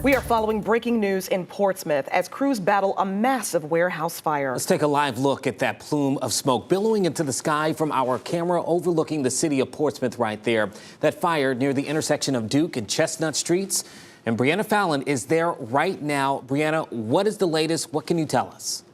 We are following breaking news in Portsmouth as crews battle a massive warehouse fire. Let's take a live look at that plume of smoke billowing into the sky from our camera overlooking the city of Portsmouth right there. That fire near the intersection of Duke and Chestnut Streets. And Brianna Fallon is there right now. Brianna, what is the latest? What can you tell us?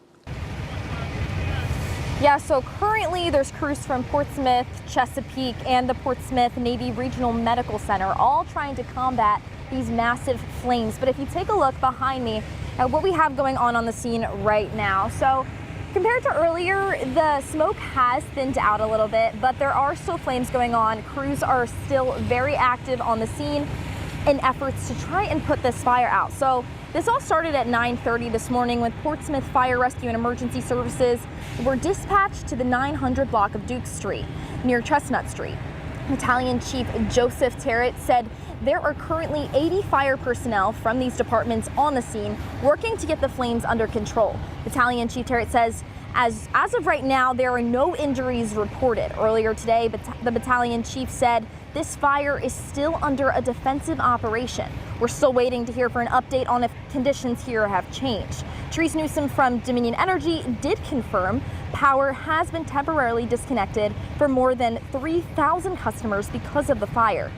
Yeah, so currently there's crews from Portsmouth, Chesapeake, and the Portsmouth Navy Regional Medical Center all trying to combat these massive flames. But if you take a look behind me at what we have going on the scene right now. So compared to earlier, the smoke has thinned out a little bit, but there are still flames going on. Crews are still very active on the scene in efforts to try and put this fire out. So this all started at 9:30 this morning when Portsmouth Fire Rescue and Emergency Services were dispatched to the 900 block of Duke Street near Chestnut Street. Battalion Chief Joseph Terrett said there are currently 80 fire personnel from these departments on the scene working to get the flames under control. Battalion Chief Terrett says as of right now, there are no injuries reported. Earlier today, the battalion chief said this fire is still under a defensive operation. We're still waiting to hear for an update on if conditions here have changed. Therese Newsom from Dominion Energy did confirm power has been temporarily disconnected for more than 3,000 customers because of the fire.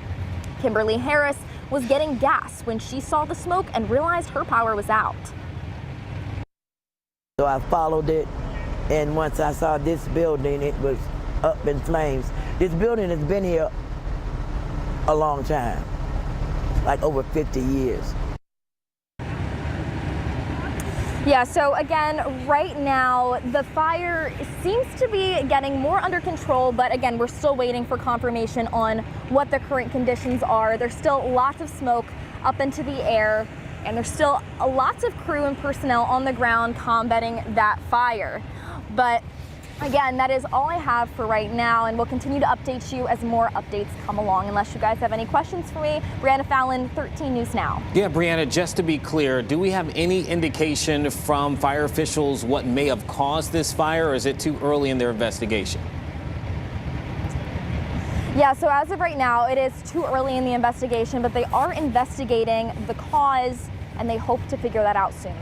Kimberly Harris was getting gas when she saw the smoke and realized her power was out. So I followed it, and once I saw this building, it was up in flames. This building has been here a long time, like over 50 years. Yeah, so again, right now, the fire seems to be getting more under control, but again, we're still waiting for confirmation on what the current conditions are. There's still lots of smoke up into the air, and there's still lots of crew and personnel on the ground combating that fire. But again, that is all I have for right now, and we'll continue to update you as more updates come along. Unless you guys have any questions for me, Brianna Fallon, 13 News Now. Yeah, Brianna, just to be clear, do we have any indication from fire officials what may have caused this fire, or is it too early in their investigation? Yeah, so as of right now, it is too early in the investigation, but they are investigating the cause, and they hope to figure that out soon.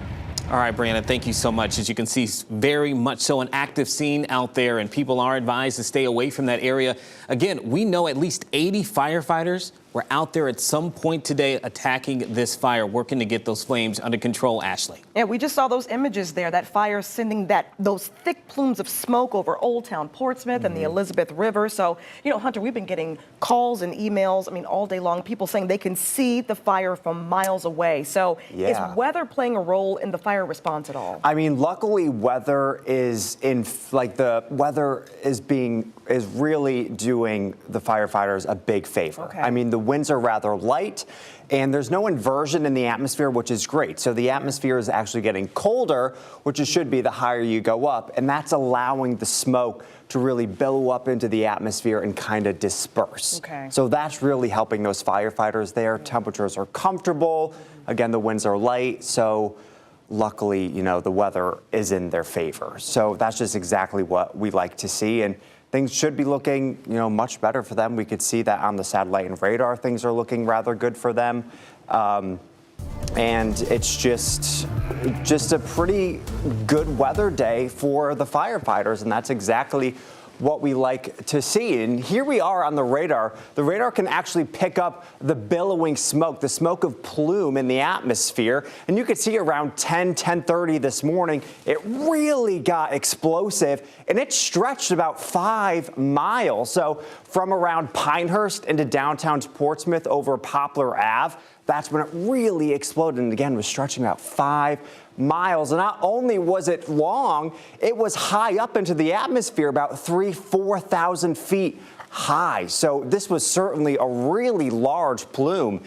All right, Brianna, thank you so much. As you can see, very much so an active scene out there, and people are advised to stay away from that area. Again, we know at least 80 firefighters were out there at some point today attacking this fire, working to get those flames under control. Ashley. Yeah, we just saw those images there, that fire sending those thick plumes of smoke over Olde Towne Portsmouth and the Elizabeth River. So, you know, Hunter, we've been getting calls and emails, all day long, people saying they can see the fire from miles away. So is weather playing a role in the fire response at all? Luckily, weather is really doing the firefighters a big favor. Okay. The winds are rather light, and there's no inversion in the atmosphere, which is great. So the atmosphere is actually getting colder, which it should be the higher you go up, and that's allowing the smoke to really billow up into the atmosphere and kind of disperse. Okay. So that's really helping those firefighters there. Temperatures are comfortable. Again, the winds are light, so luckily, the weather is in their favor. So that's just exactly what we like to see, and things should be looking, much better for them. We could see that on the satellite and radar. Things are looking rather good for them. And it's just a pretty good weather day for the firefighters, and that's exactly what we like to see. And here we are on the radar. The radar can actually pick up the billowing smoke, the smoke of plume in the atmosphere. And you could see around 10:30 this morning, it really got explosive, and it stretched about 5 miles. So from around Pinehurst into downtown Portsmouth over Poplar Ave, that's when it really exploded, and again was stretching about 5 miles. And not only was it long, it was high up into the atmosphere, about 4,000 feet high. So this was certainly a really large plume